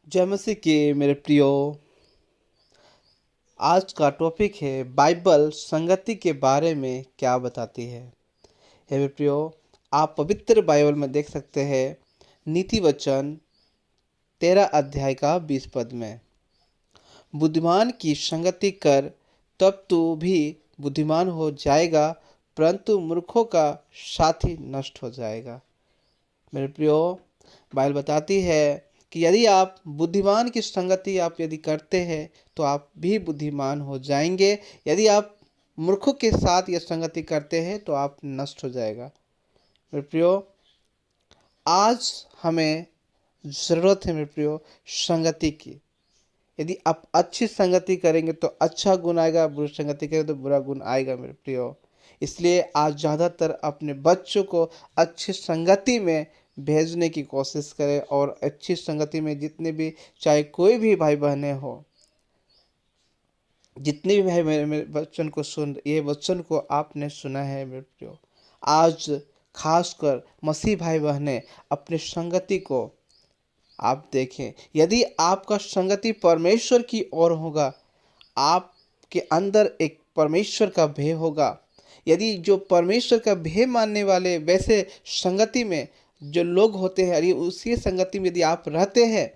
जय मसीह की मेरे प्रियो। आज का टॉपिक है बाइबल संगति के बारे में क्या बताती है। हे मेरे प्रियो, आप पवित्र बाइबल में देख सकते हैं नीति वचन 13 अध्याय का 20 पद में, बुद्धिमान की संगति कर तब तू भी बुद्धिमान हो जाएगा, परंतु मूर्खों का साथी नष्ट हो जाएगा। मेरे प्रियो, बाइबल बताती है कि यदि आप बुद्धिमान की संगति आप यदि करते हैं तो आप भी बुद्धिमान हो जाएंगे। यदि आप मूर्खों के साथ यह संगति करते हैं तो आप नष्ट हो जाएगा। मेरे प्रियो, आज हमें ज़रूरत है मेरे प्रियो संगति की। यदि आप अच्छी संगति करेंगे तो अच्छा गुण आएगा, बुरी संगति करेंगे तो बुरा गुण आएगा मेरे प्रियो। इसलिए आज ज़्यादातर अपने बच्चों को अच्छी संगति में भेजने की कोशिश करें, और अच्छी संगति में जितने भी, चाहे कोई भी भाई बहनें हो, जितने भी भाई मेरे मेरे वचन को सुन, ये वचन को आपने सुना है मेरे प्रियो, आज खासकर मसीह भाई बहनें अपनी संगति को आप देखें। यदि आपका संगति परमेश्वर की ओर होगा, आपके अंदर एक परमेश्वर का भय होगा। यदि जो परमेश्वर का भय मानने वाले वैसे संगति में जो लोग होते हैं, यदि उसी संगति में यदि आप रहते हैं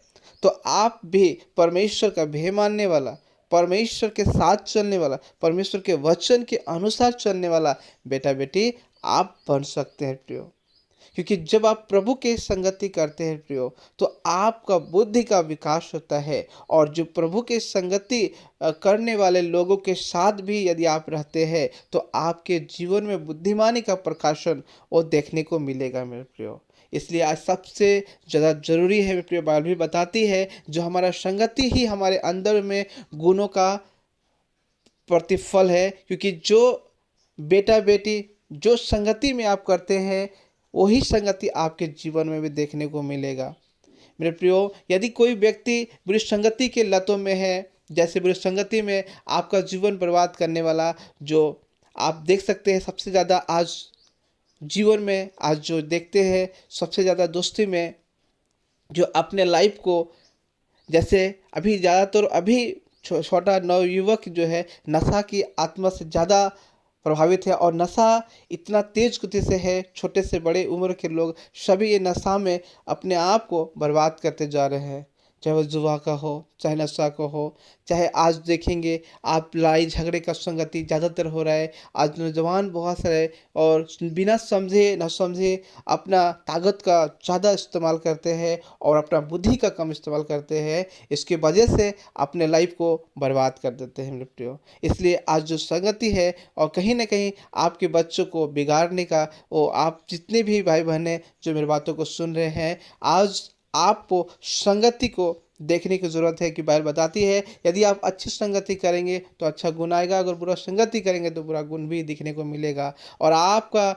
तो आप भी परमेश्वर का भय मानने वाला, परमेश्वर के साथ चलने वाला, परमेश्वर के वचन के अनुसार चलने वाला बेटा बेटी आप बन सकते हैं प्रियो। क्योंकि जब आप प्रभु के संगति करते हैं प्रियो, तो आपका बुद्धि का विकास होता है। और जो प्रभु के संगति करने वाले लोगों के साथ भी यदि आप रहते हैं तो आपके जीवन में बुद्धिमानी का प्रकाशन वो देखने को मिलेगा मेरे प्रियो। इसलिए आज सबसे ज़्यादा जरूरी है मेरे प्रियो, बाइबल भी बताती है जो हमारा संगति ही हमारे अंदर में गुणों का प्रतिफल है। क्योंकि जो बेटा बेटी जो संगति में आप करते हैं वही संगति आपके जीवन में भी देखने को मिलेगा मेरे प्रियो। यदि कोई व्यक्ति बुरी संगति के लतों में है, जैसे बुरी संगति में आपका जीवन बर्बाद करने वाला, जो आप देख सकते हैं सबसे ज़्यादा आज जीवन में आज जो देखते हैं सबसे ज़्यादा दोस्ती में, जो अपने लाइफ को, जैसे अभी ज़्यादातर अभी छोटा नवयुवक जो है नशा की आत्मा से ज़्यादा प्रभावित है। और नशा इतना तेज गति से है, छोटे से बड़े उम्र के लोग सभी ये नशा में अपने आप को बर्बाद करते जा रहे हैं। चाहे वो जुआ का हो, चाहे नशा का हो, चाहे आज देखेंगे आप लड़ाई झगड़े का संगति ज़्यादातर हो रहा है। आज नौजवान बहुत सारे और बिना समझे न समझे अपना ताकत का ज़्यादा इस्तेमाल करते हैं और अपना बुद्धि का कम इस्तेमाल करते हैं। इसके वजह से अपने लाइफ को बर्बाद कर देते हैं मेरे प्रियो। इसलिए आज जो संगति है और कहीं ना कहीं आपके बच्चों को बिगाड़ने का, वो आप जितने भी भाई बहनें जो मेरी बातों को सुन रहे हैं, आज आपको संगति को देखने की ज़रूरत है। कि बाइबल बताती है यदि आप अच्छी संगति करेंगे तो अच्छा गुण आएगा, अगर बुरा संगति करेंगे तो बुरा गुण भी दिखने को मिलेगा। और आपका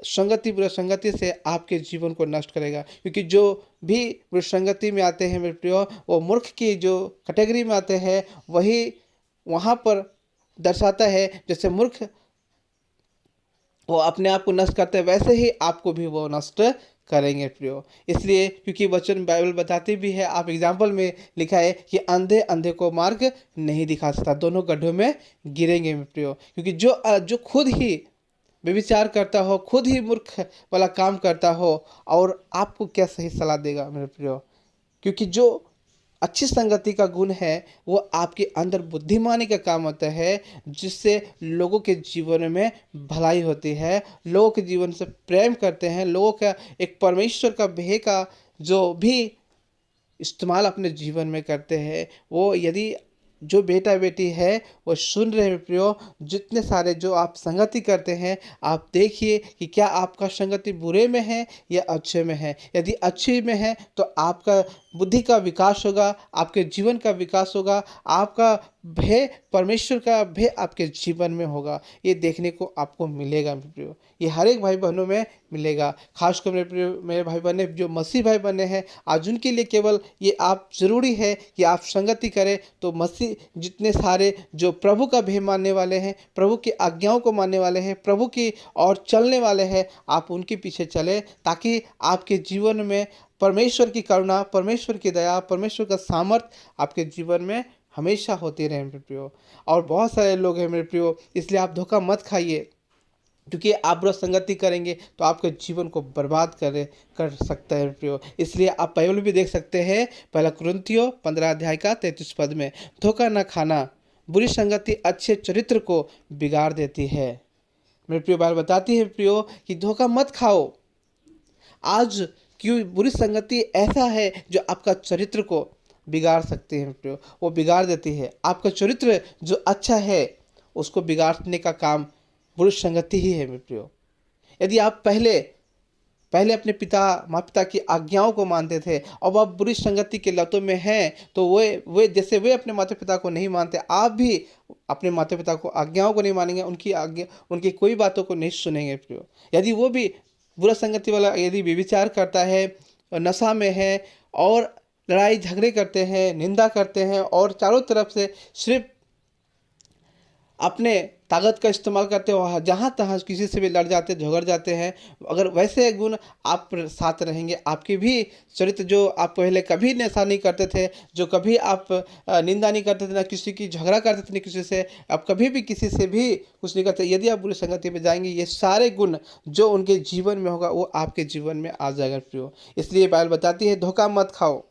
संगति बुरा संगति से आपके जीवन को नष्ट करेगा। क्योंकि जो भी बुरी संगति में आते हैं मेरे प्रियो, वो मूर्ख की जो कैटेगरी में आते हैं, वही वहाँ पर दर्शाता है जैसे मूर्ख वो अपने आप को नष्ट करते हैं, वैसे ही आपको भी वो नष्ट करेंगे प्रियो। इसलिए क्योंकि वचन बाइबल बताती भी है, आप एग्जाम्पल में लिखा है कि अंधे अंधे को मार्ग नहीं दिखा सकता, दोनों गड्ढों में गिरेंगे प्रियो। क्योंकि जो खुद ही व्यभिचार करता हो, खुद ही मूर्ख वाला काम करता हो, और आपको क्या सही सलाह देगा मेरे प्रियो। क्योंकि जो अच्छी संगति का गुण है वो आपके अंदर बुद्धिमानी का काम होता है, जिससे लोगों के जीवन में भलाई होती है, लोगों के जीवन से प्रेम करते हैं, लोगों का एक परमेश्वर का भय का जो भी इस्तेमाल अपने जीवन में करते हैं। वो यदि जो बेटा बेटी है वो सुन रहे हैं प्रियो, जितने सारे जो आप संगति करते हैं, आप देखिए कि क्या आपका संगति बुरे में है या अच्छे में है। यदि अच्छे में है तो आपका बुद्धि का विकास होगा, आपके जीवन का विकास होगा, आपका भय, परमेश्वर का भय आपके जीवन में होगा। ये देखने को आपको मिलेगा मेरे प्रियो, ये हर एक भाई बहनों में मिलेगा। खासकर मेरे प्रियो मेरे भाई बहने जो मसीह भाई बहने हैं, आज उनके लिए केवल ये आप ज़रूरी है कि आप संगति करें तो मसीह जितने सारे जो प्रभु का भय मानने वाले हैं, प्रभु की आज्ञाओं को मानने वाले हैं, प्रभु की और चलने वाले हैं, आप उनके पीछे चलें, ताकि आपके जीवन में परमेश्वर की करुणा, परमेश्वर की दया, परमेश्वर का सामर्थ्य आपके जीवन में हमेशा होती रहे मेरे प्रियो। और बहुत सारे लोग हैं मेरे प्रियो, इसलिए आप धोखा मत खाइए, क्योंकि आप बुरा संगति करेंगे तो आपके जीवन को बर्बाद कर सकता है प्रियो। इसलिए आप बाइबल भी देख सकते हैं, पहला कुरिन्थियों 15 अध्याय का 33 पद में, धोखा न खाना, बुरी संगति अच्छे चरित्र को बिगाड़ देती है। मेरे प्रियो, बाइबल बताती है प्रियो कि धोखा मत खाओ। आज क्यों बुरी संगति ऐसा है जो आपका चरित्र को बिगाड़ सकती है प्रियो, वो बिगाड़ देती है। आपका चरित्र जो अच्छा है उसको बिगाड़ने का काम बुरी संगति ही है मेरे प्रियो। यदि आप पहले पहले अपने माता पिता की आज्ञाओं को मानते थे, अब आप बुरी संगति के लतों में हैं, तो वे जैसे वे अपने माता पिता को नहीं मानते, आप भी अपने माता पिता को आज्ञाओं को नहीं मानेंगे, उनकी कोई बातों को नहीं सुनेंगे प्रियो। यदि वो भी बुरा संगति वाला यदि व्यभिचार करता है, नशा में है और लड़ाई झगड़े करते हैं, निंदा करते हैं और चारों तरफ से सिर्फ अपने ताकत का इस्तेमाल करते हो, जहाँ तहाँ किसी से भी लड़ जाते, झगड़ जाते हैं, अगर वैसे गुण आप साथ रहेंगे, आपके भी चरित्र जो आप पहले कभी नशा नहीं करते थे, जो कभी आप निंदा नहीं करते थे, ना किसी की झगड़ा करते थे, ना किसी से आप कभी भी किसी से भी कुछ नहीं करते, यदि आप बुरी संगति में जाएंगे, ये सारे गुण जो उनके जीवन में होगा वो आपके जीवन में आ जाएगा प्रियो। इसलिए बाइबल बताती है धोखा मत खाओ,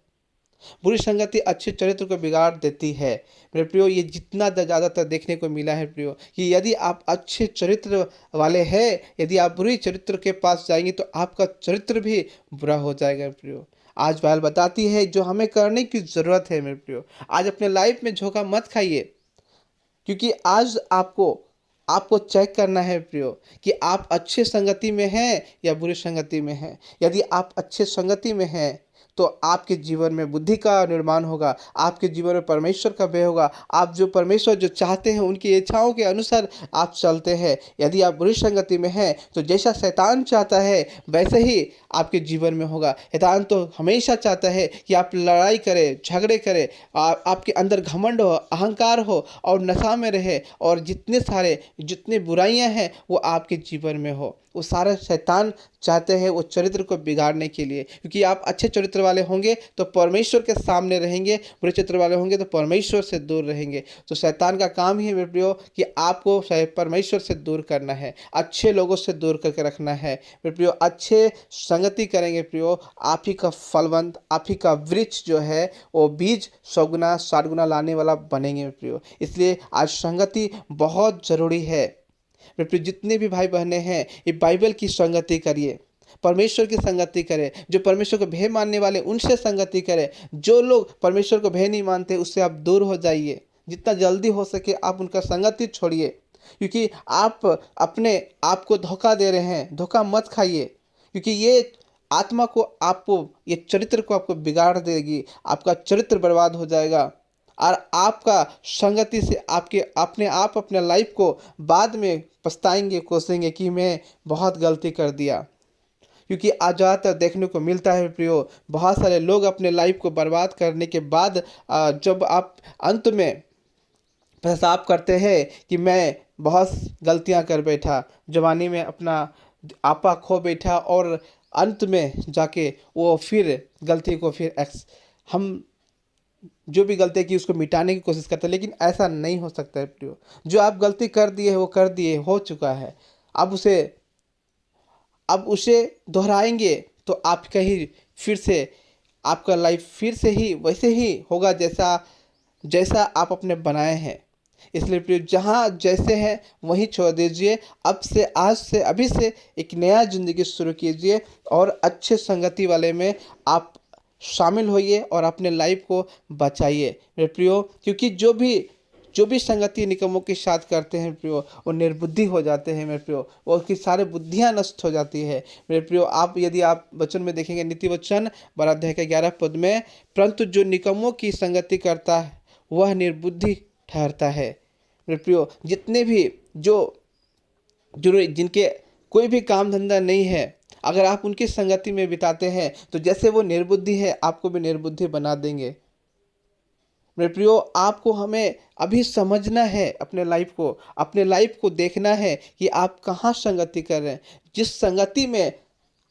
बुरी संगति अच्छे चरित्र को बिगाड़ देती है। मेरे प्रियो, ये जितना ज़्यादातर देखने को मिला है प्रियो, कि यदि आप अच्छे चरित्र वाले हैं, यदि आप बुरी चरित्र के पास जाएंगे तो आपका चरित्र भी बुरा हो जाएगा प्रियो। आज बाइबल बताती है जो हमें करने की ज़रूरत है मेरे प्रियो, आज अपने लाइफ में धोखा मत खाइए, क्योंकि आज आपको चेक करना है प्रियो कि आप अच्छे संगति में हैं या बुरी संगति में हैं। यदि आप अच्छे संगति में हैं तो आपके जीवन में बुद्धि का निर्माण होगा, आपके जीवन में परमेश्वर का भय होगा, आप जो परमेश्वर जो चाहते हैं उनकी इच्छाओं के अनुसार आप चलते हैं। यदि आप बुरी संगति में हैं तो जैसा शैतान चाहता है वैसे ही आपके जीवन में होगा। शैतान तो हमेशा चाहता है कि आप लड़ाई करें, झगड़े करें, आपके अंदर घमंड हो, अहंकार हो और नशा में रहे, और जितनी बुराइयां हैं वो आपके जीवन में हो। वो सारा शैतान चाहते हैं वो चरित्र को बिगाड़ने के लिए, क्योंकि आप अच्छे चरित्र वाले होंगे तो परमेश्वर के सामने रहेंगे, बुरे चरित्र वाले होंगे तो परमेश्वर से दूर रहेंगे। तो शैतान का काम ही है मेरे प्रियो कि आपको परमेश्वर से दूर करना है, अच्छे लोगों से दूर करके रखना है मेरे प्रियो। अच्छे संगति करेंगे प्रियो, आप ही का फलवंत, आप ही का वृक्ष जो है वो बीज 100 गुना 60 गुना लाने वाला बनेंगे मेरे प्रियो। इसलिए आज संगति बहुत ज़रूरी है मेरे प्रियो। जितने भी भाई बहनें हैं ये बाइबल की संगति करिए, परमेश्वर की संगति करें, जो परमेश्वर को भय मानने वाले उनसे संगति करें। जो लोग परमेश्वर को भय नहीं मानते उससे आप दूर हो जाइए, जितना जल्दी हो सके आप उनका संगति छोड़िए, क्योंकि आप अपने आप को धोखा दे रहे हैं। धोखा मत खाइए, क्योंकि ये आत्मा को आपको, ये चरित्र को आपको बिगाड़ देगी, आपका चरित्र बर्बाद हो जाएगा और आपका संगति से अपने लाइफ को बाद में पछताएंगे, कोसेंगे कि मैं बहुत गलती कर दिया। क्योंकि आज ज़्यादातर देखने को मिलता है प्रियो, बहुत सारे लोग अपने लाइफ को बर्बाद करने के बाद जब आप अंत में पश्चाताप करते हैं कि मैं बहुत गलतियां कर बैठा, जवानी में अपना आपा खो बैठा, और अंत में जाके वो फिर गलती को हम जो भी गलती की उसको मिटाने की कोशिश करते हैं। लेकिन ऐसा नहीं हो सकता है प्रियो। जो आप गलती कर दिए वो कर दिए, हो चुका है। अब उसे दोहराएंगे तो आप कहीं फिर से आपका लाइफ फिर से ही वैसे ही होगा जैसा आप अपने बनाए हैं। इसलिए प्रियो, जहाँ जैसे हैं वहीं छोड़ दीजिए। आज से अभी से एक नया ज़िंदगी शुरू कीजिए और अच्छे संगति वाले में आप शामिल होइए और अपने लाइफ को बचाइए मेरे प्रियो। क्योंकि जो भी संगति निकम्मों के साथ करते हैं प्रियो, वो निर्बुद्धि हो जाते हैं मेरे प्रियो, वो उनकी सारी बुद्धियां नष्ट हो जाती है मेरे प्रियो। यदि आप वचन में देखेंगे, नीति वचन 12 अध्याय के 11 पद में, परंतु जो निकम्मों की संगति करता है वह निर्बुद्धि ठहरता है मेरे प्रियो। जितने भी जिनके कोई भी काम धंधा नहीं है, अगर आप उनकी संगति में बिताते हैं तो जैसे वो निर्बुद्धि है आपको भी निर्बुद्धि बना देंगे मेरे प्रियो। आपको हमें अभी समझना है अपने लाइफ को देखना है कि आप कहाँ संगति कर रहे हैं। जिस संगति में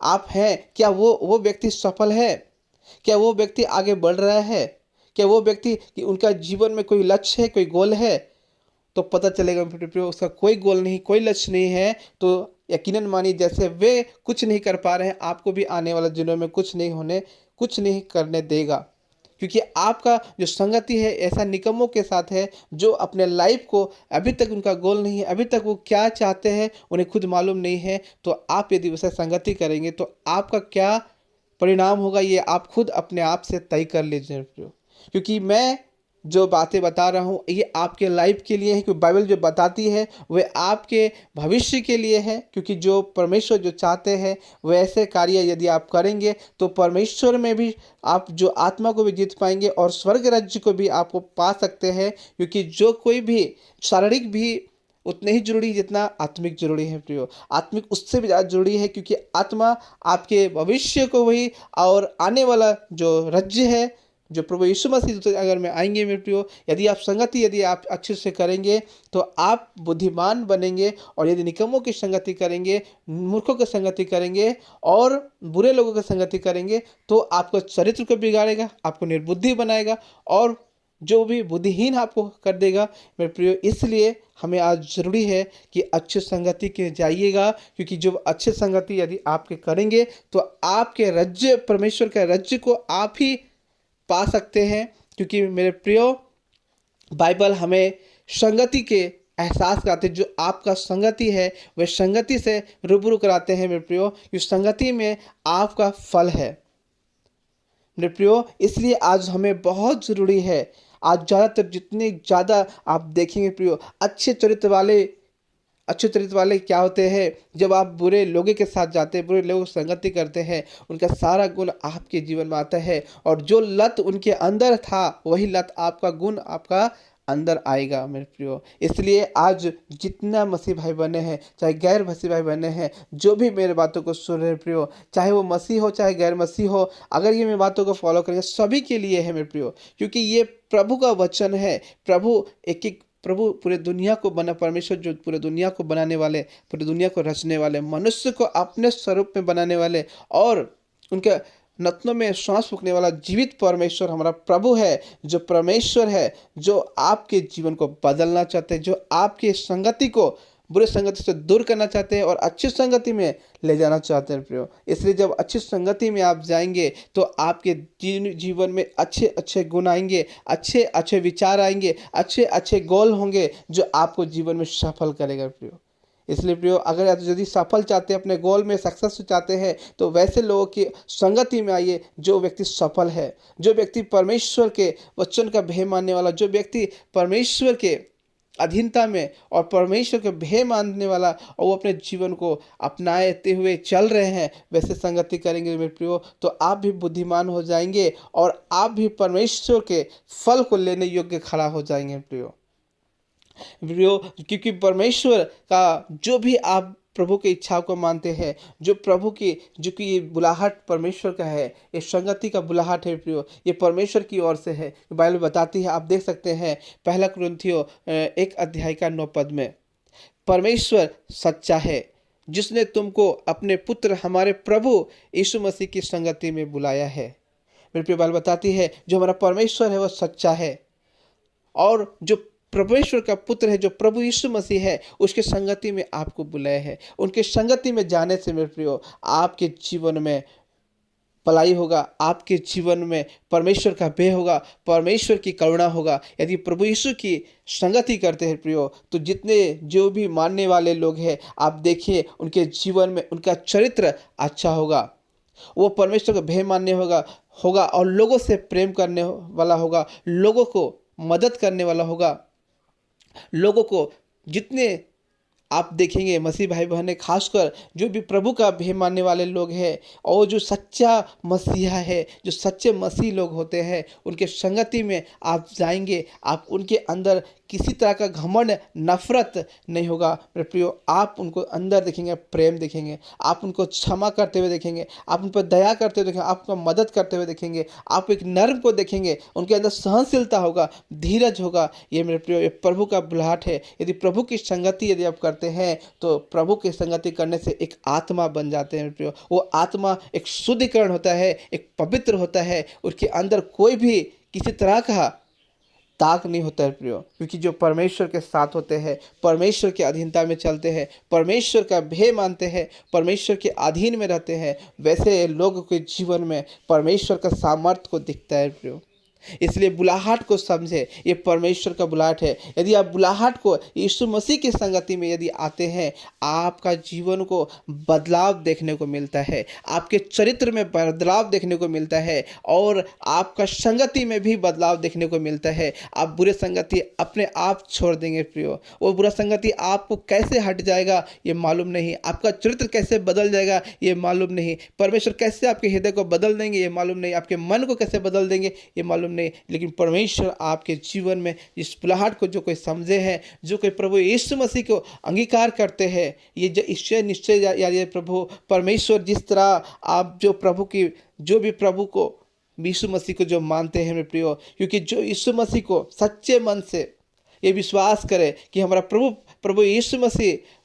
आप हैं क्या वो व्यक्ति सफल है, क्या वो व्यक्ति आगे बढ़ रहा है? क्या वो व्यक्ति कि उनका जीवन में कोई लक्ष्य है, कोई गोल है? तो पता चलेगा मेरे प्रियो उसका कोई गोल नहीं, कोई लक्ष्य नहीं है, तो यकीनन मानिए जैसे वे कुछ नहीं कर पा रहे हैं, आपको भी आने वाले दिनों में कुछ नहीं करने देगा। क्योंकि आपका जो संगति है ऐसा निकम्मों के साथ है जो अपने लाइफ को अभी तक उनका गोल नहीं है, अभी तक वो क्या चाहते हैं उन्हें खुद मालूम नहीं है। तो आप यदि वैसे संगति करेंगे तो आपका क्या परिणाम होगा ये आप खुद अपने आप से तय कर लीजिए प्रियो। क्योंकि मैं जो बातें बता रहा हूँ ये आपके लाइफ के लिए है, क्योंकि बाइबल जो बताती है वे आपके भविष्य के लिए है। क्योंकि जो परमेश्वर जो चाहते हैं वैसे कार्य यदि आप करेंगे तो परमेश्वर में भी आप जो आत्मा को भी जीत पाएंगे और स्वर्ग राज्य को भी आपको पा सकते हैं। क्योंकि जो कोई भी शारीरिक भी उतने ही जरूरी जितना आत्मिक जरूरी है प्रियो। आत्मिक उससे भी ज़्यादा जरूरी है, क्योंकि आत्मा आपके भविष्य को वही और आने वाला जो राज्य है जो प्रभु यीशु मसीह तो अगर में आएंगे मेरे प्रियो, यदि आप अच्छे से करेंगे तो आप बुद्धिमान बनेंगे। और यदि निकम्मों की संगति करेंगे, मूर्खों की संगति करेंगे और बुरे लोगों की संगति करेंगे तो आपको चरित्र को बिगाड़ेगा, आपको निर्बुद्धि बनाएगा और जो भी बुद्धिहीन आपको कर देगा मेरे प्रियो। इसलिए हमें आज ज़रूरी है कि अच्छे संगति के जाइएगा, क्योंकि जो अच्छे संगति यदि आपके करेंगे तो आपके राज्य परमेश्वर के राज्य को आप ही पा सकते हैं। क्योंकि मेरे प्रियो बाइबल हमें संगति के एहसास कराते, जो आपका संगति है वह संगति से रूबरू कराते हैं मेरे प्रियो। कि संगति में आपका फल है मेरे प्रियो। इसलिए आज हमें बहुत ज़रूरी है, आज ज़्यादातर जितने ज़्यादा आप देखेंगे प्रियो अच्छे चरित्र वाले क्या होते हैं, जब आप बुरे लोगों के साथ जाते हैं, बुरे लोगों से संगति करते हैं, उनका सारा गुण आपके जीवन में आता है और जो लत उनके अंदर था वही लत आपका गुण आपका अंदर आएगा मेरे प्रियो। इसलिए आज जितना मसीह भाई बने हैं, चाहे गैर मसीह भाई बने हैं, जो भी मेरे बातों को सुन रहे प्रियो, चाहे वो मसीह हो चाहे गैर मसीह हो, अगर ये मेरी बातों को फॉलो करेंगे सभी के लिए है मेरे प्रियो। क्योंकि ये प्रभु का वचन है। प्रभु पूरे दुनिया को बना, परमेश्वर जो पूरे दुनिया को बनाने वाले, पूरी दुनिया को रचने वाले, मनुष्य को अपने स्वरूप में बनाने वाले और उनके नथनों में श्वास फूंकने वाला जीवित परमेश्वर हमारा प्रभु है। जो परमेश्वर है जो आपके जीवन को बदलना चाहते हैं, जो आपकी संगति को बुरे संगति से दूर करना चाहते हैं और अच्छी संगति में ले जाना चाहते हैं प्रियो। इसलिए जब अच्छी संगति में आप जाएंगे तो आपके जीवन में अच्छे अच्छे गुण आएंगे, अच्छे अच्छे विचार आएंगे, अच्छे अच्छे गोल होंगे जो आपको जीवन में सफल करेगा प्रियो। इसलिए प्रियो अगर यदि सफल चाहते हैं, अपने गोल में सक्सेस चाहते हैं, तो वैसे लोगों की संगति में आइए जो व्यक्ति सफल है, जो व्यक्ति परमेश्वर के वचन का भय मानने वाला, जो व्यक्ति परमेश्वर के अधीनता में और परमेश्वर के भय मानने वाला और वो अपने जीवन को अपनाते हुए चल रहे हैं, वैसे संगति करेंगे मेरे प्रियो तो आप भी बुद्धिमान हो जाएंगे और आप भी परमेश्वर के फल को लेने योग्य खड़ा हो जाएंगे प्रियो। क्योंकि परमेश्वर का जो भी आप प्रभु की इच्छाओं को मानते हैं, जो प्रभु की जो कि ये बुलाहट परमेश्वर का है, ये संगति का बुलाहट है प्रियो, ये परमेश्वर की ओर से है। बाइबल बताती है, आप देख सकते हैं 1 कुरिन्थियों 1:9 में, परमेश्वर सच्चा है जिसने तुमको अपने पुत्र हमारे प्रभु यीशु मसीह की संगति में बुलाया है। मेरे प्रियो बाइबल बताती है जो हमारा परमेश्वर है वह सच्चा है और जो परमेश्वर का पुत्र है जो प्रभु यीशु मसीह है उसके संगति में आपको बुलाया है। उनके संगति में जाने से मेरे प्रियो आपके जीवन में भलाई होगा, आपके जीवन में परमेश्वर का भय होगा, परमेश्वर की करुणा होगा। यदि प्रभु यीशु की संगति करते हैं प्रियो तो जो भी मानने वाले लोग हैं आप देखिए उनके जीवन में उनका चरित्र अच्छा होगा, वो परमेश्वर का भय मानने होगा और लोगों से प्रेम करने वाला होगा, लोगों को मदद करने वाला होगा। लोगों को जितने आप देखेंगे मसीह भाई बहनें, खासकर जो भी प्रभु का भय मानने वाले लोग हैं और जो सच्चा मसीहा है, जो सच्चे मसीह लोग होते हैं, उनके संगति में आप जाएंगे, आप उनके अंदर किसी तरह का घमंड नफरत नहीं होगा मेरे प्रियो। आप उनको अंदर देखेंगे प्रेम देखेंगे, आप उनको क्षमा करते हुए देखेंगे, आप उन पर दया करते हुए देखेंगे, आपको मदद करते हुए देखेंगे, आप एक नर्म को देखेंगे, उनके अंदर सहनशीलता होगा, धीरज होगा। ये मेरे प्रियो ये प्रभु का बुलाहट है। यदि प्रभु की संगति यदि आप करते करते हैं तो प्रभु की संगति करने से एक आत्मा बन जाते हैं प्रियो। वो आत्मा एक शुद्धिकरण होता है, एक पवित्र होता है, उसके अंदर कोई भी किसी तरह का दाग नहीं होता है प्रियो। क्योंकि जो परमेश्वर के साथ होते हैं, परमेश्वर के अधीनता में चलते हैं, परमेश्वर का भय मानते हैं, परमेश्वर के अधीन में रहते हैं, वैसे लोगों के जीवन में परमेश्वर का सामर्थ्य को दिखता है प्रियो। इसलिए बुलाहट को समझे, ये परमेश्वर का बुलाहट है। यदि आप बुलाहट को यीशु मसीह की संगति में यदि आते हैं, आपका जीवन को बदलाव देखने को मिलता है, आपके चरित्र में बदलाव देखने को मिलता है और आपका संगति में भी बदलाव देखने को मिलता है। आप बुरे संगति अपने आप छोड़ देंगे प्रियो। वो बुरा संगति आपको कैसे हट जाएगा ये मालूम नहीं, आपका चरित्र कैसे बदल जाएगा ये मालूम नहीं, परमेश्वर कैसे आपके हृदय को बदल देंगे ये मालूम नहीं, आपके मन को कैसे बदल देंगे ये मालूम नहीं। लेकिन परमेश्वर आपके जीवन में इस बुलाहट को जो कोई समझे हैं, जो कोई प्रभु यीशु मसीह को अंगीकार करते हैं, ये जो ईश्वर निश्चय यानी प्रभु परमेश्वर जिस तरह आप जो प्रभु की जो भी प्रभु को यीशु मसीह को जो मानते हैं मेरे प्रियो, क्योंकि जो यीशु मसीह को सच्चे मन से ये विश्वास करे कि हमारा प्रभु यीशु मसीह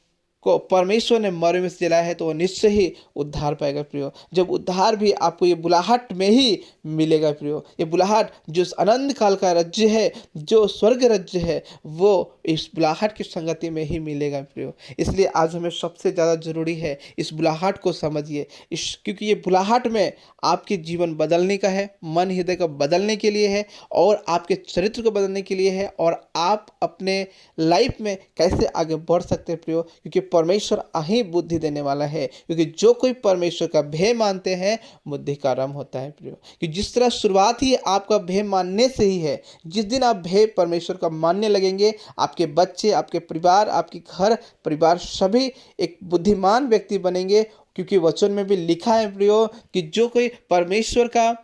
को परमेश्वर ने मरे में से जलाया है, तो वो निश्चय ही उद्धार पाएगा प्रियो। जब उद्धार भी आपको ये बुलाहट में ही मिलेगा प्रियो। ये बुलाहट जो अनंत काल का राज्य है, जो स्वर्ग राज्य है, वो इस बुलाहट की संगति में ही मिलेगा प्रियो। इसलिए आज हमें सबसे ज़्यादा जरूरी है इस बुलाहट को समझिए, क्योंकि ये बुलाहट में आपके जीवन बदलने का है, मन हृदय को बदलने के लिए है और आपके चरित्र को बदलने के लिए है, और आप अपने लाइफ में कैसे आगे बढ़ सकते हैं प्रियो। क्योंकि परमेश्वर ही बुद्धि देने वाला है, क्योंकि जो कोई परमेश्वर का भय मानते हैं बुद्धि का आरंभ होता है प्रियो। कि जिस तरह शुरुआत ही आपका भय मानने से ही है, जिस दिन आप भय परमेश्वर का मानने लगेंगे, आपके बच्चे, आपके परिवार, आपके घर परिवार सभी एक बुद्धिमान व्यक्ति बनेंगे। क्योंकि वचन में भी लिखा है प्रियो कि जो कोई परमेश्वर का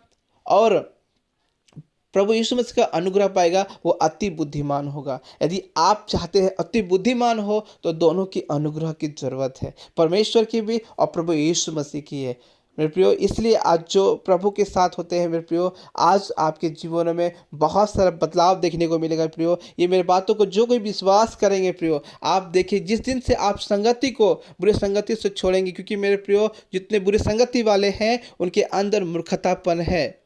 और प्रभु यीशु मसीह का अनुग्रह पाएगा वो अति बुद्धिमान होगा। यदि आप चाहते हैं अति बुद्धिमान हो तो दोनों की अनुग्रह की जरूरत है, परमेश्वर की भी और प्रभु यीशु मसीह की है मेरे प्रियो। इसलिए आज जो प्रभु के साथ होते हैं मेरे प्रियो, आज आपके जीवन में बहुत सारा बदलाव देखने को मिलेगा प्रियो। ये मेरी बातों को जो कोई विश्वास करेंगे प्रियो, आप देखिए जिस दिन से आप संगति को बुरे संगति से छोड़ेंगे, क्योंकि मेरे प्रियो जितने बुरे संगति वाले हैं उनके अंदर मूर्खतापन है,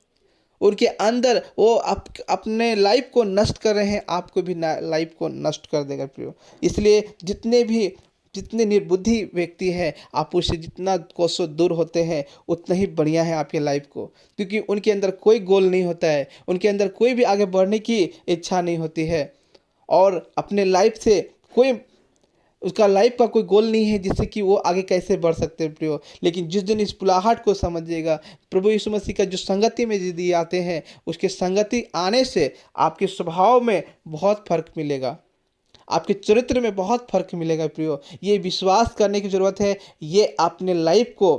उनके अंदर वो अपने लाइफ को नष्ट कर रहे हैं, आपको भी लाइफ को नष्ट कर देगा प्रियो। इसलिए जितने निर्बुद्धि व्यक्ति हैं, आप उससे जितना कोसों दूर होते हैं उतना ही बढ़िया है आपके लाइफ को। क्योंकि उनके अंदर कोई गोल नहीं होता है, उनके अंदर कोई भी आगे बढ़ने की इच्छा नहीं होती है, और अपने लाइफ से कोई उसका लाइफ का कोई गोल नहीं है जिससे कि वो आगे कैसे बढ़ सकते हैं प्रियो। लेकिन जिस दिन इस बुलाहट को समझिएगा, प्रभु यीशु मसीह का जो संगति में यदि आते हैं, उसके संगति आने से आपके स्वभाव में बहुत फर्क मिलेगा, आपके चरित्र में बहुत फर्क मिलेगा प्रियो। ये विश्वास करने की ज़रूरत है, ये अपने लाइफ को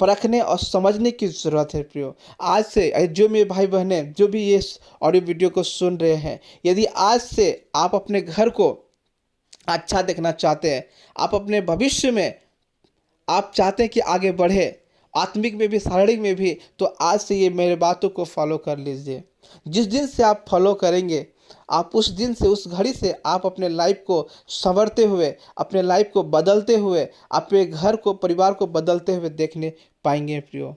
परखने और समझने की ज़रूरत है प्रियो। आज से जो मेरे भाई बहनें जो भी ये ऑडियो वीडियो को सुन रहे हैं, यदि आज से आप अपने घर को अच्छा देखना चाहते हैं, आप अपने भविष्य में आप चाहते हैं कि आगे बढ़े आत्मिक में भी शारीरिक में भी, तो आज से ये मेरे बातों को फॉलो कर लीजिए। जिस दिन से आप फॉलो करेंगे, आप उस दिन से उस घड़ी से आप अपने लाइफ को संवरते हुए, अपने लाइफ को बदलते हुए, अपने घर को परिवार को बदलते हुए देखने पाएंगे प्रियो।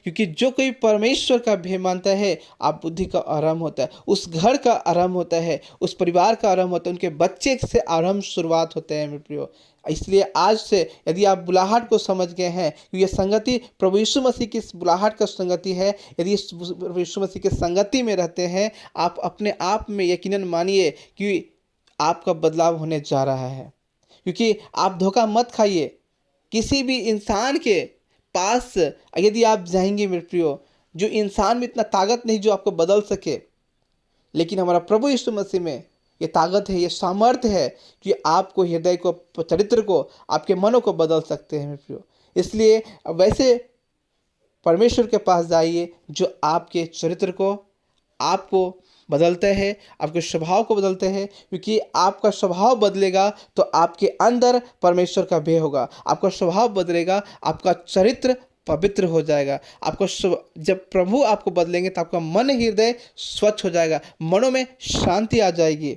क्योंकि जो कोई परमेश्वर का भय मानता है, आप बुद्धि का आरंभ होता है, उस घर का आरंभ होता है, उस परिवार का आरंभ होता है, उनके बच्चे से आरंभ शुरुआत होते हैं मेरे प्रियो। इसलिए आज से यदि आप बुलाहट को समझ गए हैं, ये संगति प्रभु यीशु मसीह की बुलाहट का संगति है, यदि इस प्रभु यीशु मसीह की संगति में रहते हैं, आप अपने आप में यकीनन मानिए कि आपका बदलाव होने जा रहा है। क्योंकि आप धोखा मत खाइए, किसी भी इंसान के पास यदि आप जाएंगे मेरे प्रियो, जो इंसान में इतना ताकत नहीं जो आपको बदल सके, लेकिन हमारा प्रभु यीशु मसीह में ये ताकत है, ये सामर्थ्य है कि आपको हृदय को, चरित्र को, आपके मनों को बदल सकते हैं मेरे प्रियो। इसलिए वैसे परमेश्वर के पास जाइए जो आपके चरित्र को, आपको बदलते हैं, आपके स्वभाव को बदलते हैं। क्योंकि आपका स्वभाव बदलेगा तो आपके अंदर परमेश्वर का भय होगा, आपका स्वभाव बदलेगा, आपका चरित्र पवित्र हो जाएगा। आपको जब प्रभु आपको बदलेंगे तो आपका मन हृदय स्वच्छ हो जाएगा, मनों में शांति आ जाएगी।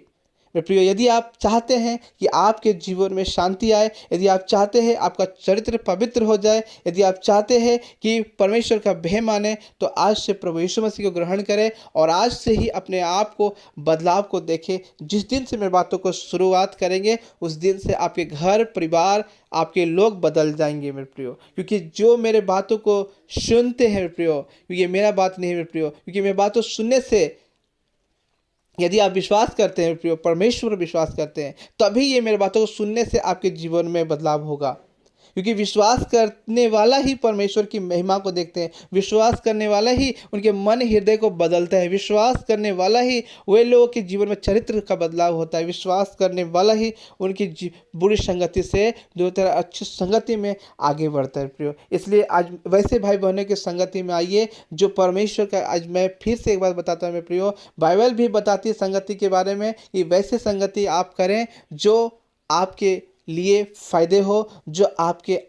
मेरे प्रियो, यदि आप चाहते हैं कि आपके जीवन में शांति आए, यदि आप चाहते हैं आपका चरित्र पवित्र हो जाए, यदि आप चाहते हैं कि परमेश्वर का भय माने, तो आज से प्रभु यीशु मसीह को ग्रहण करें और आज से ही अपने आप को बदलाव को देखें। जिस दिन से मेरी बातों को शुरुआत करेंगे, उस दिन से आपके घर परिवार, आपके लोग बदल जाएंगे मेरे प्रियो। क्योंकि जो मेरे बातों को सुनते हैं मेरे प्रियो, क्योंकि मेरा बात नहीं है मेरे प्रियो, क्योंकि मेरी बातों सुनने से यदि आप विश्वास करते हैं प्रियो, परमेश्वर पर विश्वास करते हैं, तभी ये मेरे बातों को सुनने से आपके जीवन में बदलाव होगा। क्योंकि विश्वास करने वाला ही परमेश्वर की महिमा को देखते हैं, विश्वास करने वाला ही उनके मन हृदय को बदलता है, विश्वास करने वाला ही वे लोगों के जीवन में चरित्र का बदलाव होता है, विश्वास करने वाला ही उनकी बुरी संगति से जो तरह अच्छी संगति में आगे बढ़ता है प्रियो। इसलिए आज वैसे भाई बहनों की संगति में आइए जो परमेश्वर का, आज मैं फिर से एक बात बताता हूँ मेरे प्रियो, बाइबल भी बताती है संगति के बारे में कि वैसे संगति आप करें जो आपके लिए फ़ायदे हो, जो आपके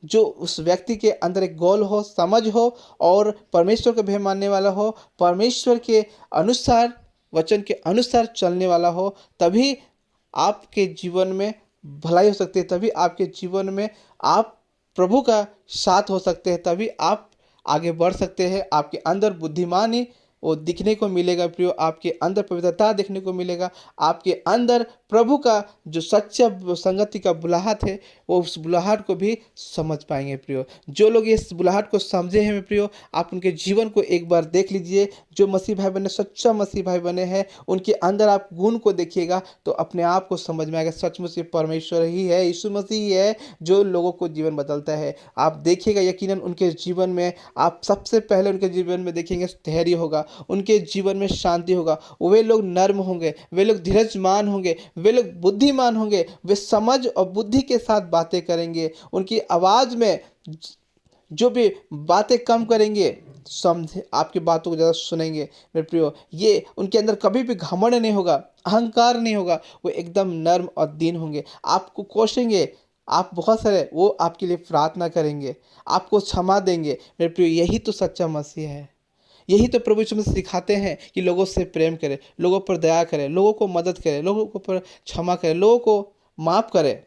जो उस व्यक्ति के अंदर एक गोल हो, समझ हो और परमेश्वर को भय मानने वाला हो, परमेश्वर के अनुसार, वचन के अनुसार चलने वाला हो। तभी आपके जीवन में भलाई हो सकती है, तभी आपके जीवन में आप प्रभु का साथ हो सकते हैं, तभी आप आगे बढ़ सकते हैं। आपके अंदर बुद्धिमानी वो दिखने को मिलेगा प्रियो, आपके अंदर पवित्रता देखने को मिलेगा, आपके अंदर प्रभु का जो सच्चा संगति का बुलाहट है, वो उस बुलाहट को भी समझ पाएंगे प्रियो। जो लोग इस बुलाहट को समझे हैं प्रियो, आप उनके जीवन को एक बार देख लीजिए। जो मसीह भाई बने, सच्चा मसीह भाई बने हैं, उनके अंदर आप गुण को देखिएगा तो अपने आप को समझ में आएगा सचमुच ये परमेश्वर ही है, यीशु मसीह ही है जो लोगों को जीवन बदलता है। आप देखिएगा यकीनन उनके जीवन में, आप सबसे पहले उनके जीवन में देखेंगे धैर्य होगा, उनके जीवन में शांति होगा, वे लोग नर्म होंगे, वे लोग धीरजमान होंगे, वे लोग बुद्धिमान होंगे, वे समझ और बुद्धि के साथ बातें करेंगे। उनकी आवाज़ में जो भी बातें कम करेंगे, समझे आपकी बातों को ज़्यादा सुनेंगे मेरे प्रियो। ये उनके अंदर कभी भी घमंड नहीं होगा, अहंकार नहीं होगा, वो एकदम नर्म और दीन होंगे। आपको कोसेंगे, आप बहुत सारे, वो आपके लिए प्रार्थना करेंगे, आपको क्षमा देंगे मेरे प्रियो। यही तो सच्चा मसीह है, यही तो प्रभु यीशु मसीह सिखाते हैं कि लोगों से प्रेम करें, लोगों पर दया करें, लोगों को मदद करें, लोगों को पर क्षमा करें, लोगों को माफ़ करें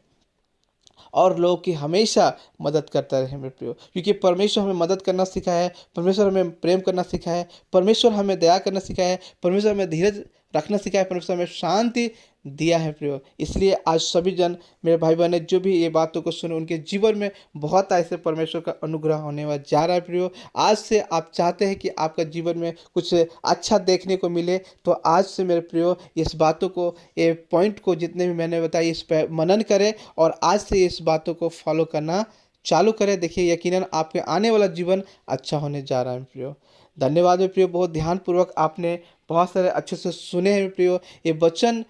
और लोगों की हमेशा मदद करता रहे मेरे प्रियो। क्योंकि परमेश्वर हमें मदद करना सिखाया है, परमेश्वर हमें प्रेम करना सिखाया है, परमेश्वर हमें दया करना सिखाया है, परमेश्वर हमें धीरज रखना सिखाया है, परमेश्वर हमें शांति दिया है प्रियो। इसलिए आज सभी जन मेरे भाई बहन जो भी ये बातों को सुने, उनके जीवन में बहुत ऐसे परमेश्वर का अनुग्रह होने वाला जा रहा है प्रियो। आज से आप चाहते हैं कि आपका जीवन में कुछ अच्छा देखने को मिले, तो आज से मेरे प्रियो इस बातों को, ये पॉइंट को जितने भी मैंने बताई, इस पर मनन करें और आज से इस बातों को फॉलो करना चालू करें। देखिए यकीनन आपके आने वाला जीवन अच्छा होने जा रहा है प्रियो। धन्यवाद मेरे प्रियो, बहुत ध्यानपूर्वक आपने बहुत सारे अच्छे से सुने हैं प्रियो। ये वचन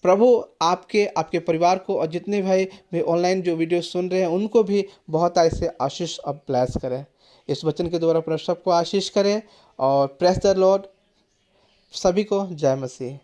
प्रभु आपके, आपके परिवार को और जितने भाई भी ऑनलाइन जो वीडियो सुन रहे हैं उनको भी बहुत ऐसे आशीष अब ब्लेस करें। इस वचन के द्वारा अपने सबको आशीष करें और प्रेस द लॉर्ड। सभी को जय मसीह।